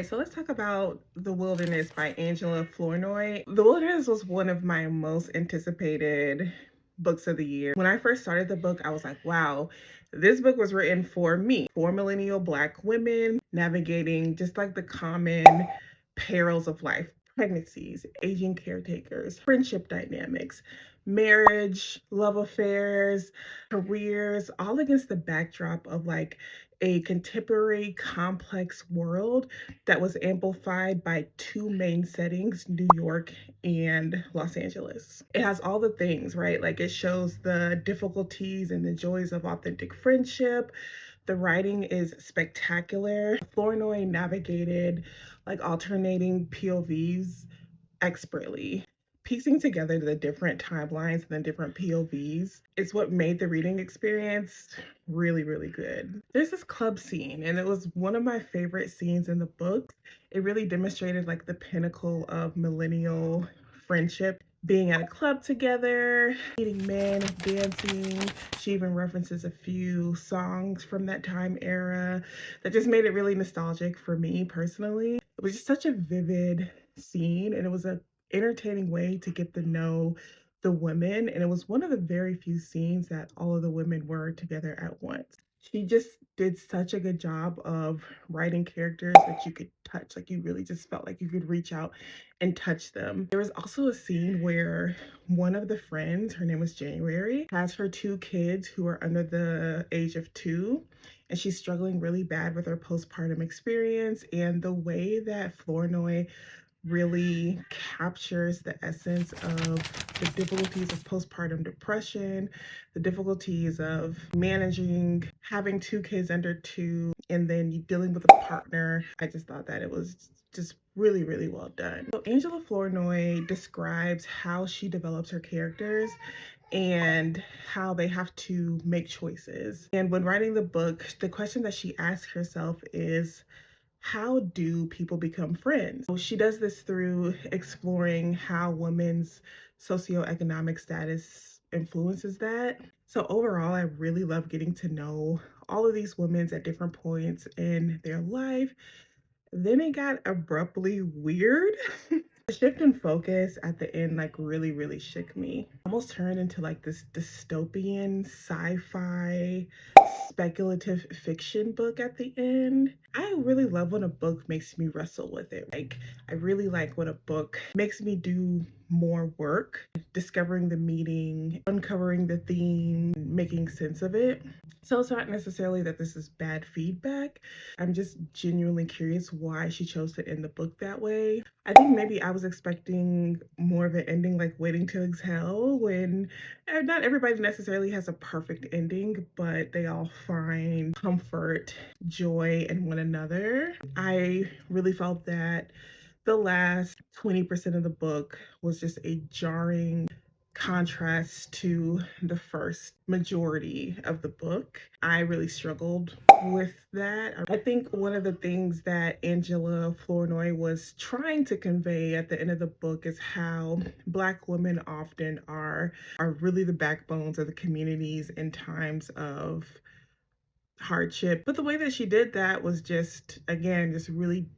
so let's talk about The Wilderness by Angela Flournoy. The Wilderness was one of my most anticipated books of the year. When I first started the book, I was like, wow, this book was written for me, for millennial Black women navigating just like the common perils of life, pregnancies, aging caretakers, friendship dynamics, marriage, love affairs, careers, all against the backdrop of like a contemporary complex world that was amplified by two main settings, New York and Los Angeles. It has all the things, right? Like it shows the difficulties and the joys of authentic friendship. The writing is spectacular. Flournoy navigated like alternating POVs expertly. Piecing together the different timelines and the different POVs is what made the reading experience really, really good. There's this club scene, and it was one of my favorite scenes in the book. It really demonstrated like the pinnacle of millennial friendship, being at a club together, meeting men, dancing. She even references a few songs from that time era that just made it really nostalgic for me personally. It was just such a vivid scene, and it was a entertaining way to get to know the women, and it was one of the very few scenes that all of the women were together at once. She just did such a good job of writing characters that you could touch, like you really just felt like you could reach out and touch them. There was also a scene where one of the friends, her name was January, has her two kids who are under the age of 2, and she's struggling really bad with her postpartum experience. And the way that Flournoy really captures the essence of the difficulties of postpartum depression, the difficulties of managing having two kids under 2, and then dealing with a partner. I just thought that it was just really, really well done. So Angela Flournoy describes how she develops her characters and how they have to make choices. And when writing the book, the question that she asks herself is, how do people become friends? So she does this through exploring how women's socioeconomic status influences that. So overall, I really love getting to know all of these women at different points in their life. Then it got abruptly weird. The shift in focus at the end like really, really shook me. Almost turned into like this dystopian sci-fi speculative fiction book at the end. I really love when a book makes me wrestle with it. Like I really like when a book makes me do more work, discovering the meaning, uncovering the theme, making sense of it. So it's not necessarily that this is bad feedback. I'm just genuinely curious why she chose to end the book that way. I think maybe I was expecting more of an ending like Waiting to Exhale, when not everybody necessarily has a perfect ending, but they all find comfort, joy in one another. I really felt that the last 20% of the book was just a jarring contrast to the first majority of the book. I really struggled with that. I think one of the things that Angela Flournoy was trying to convey at the end of the book is how Black women often are really the backbones of the communities in times of hardship. But the way that she did that was just, again, just really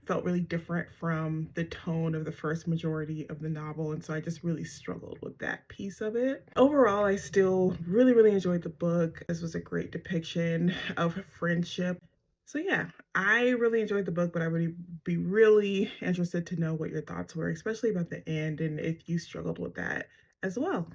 felt really different from the tone of the first majority of the novel, and so I just really struggled with that piece of it. Overall, I still really, really enjoyed the book. This was a great depiction of friendship. So yeah, I really enjoyed the book, but I would be really interested to know what your thoughts were, especially about the end, and if you struggled with that as well.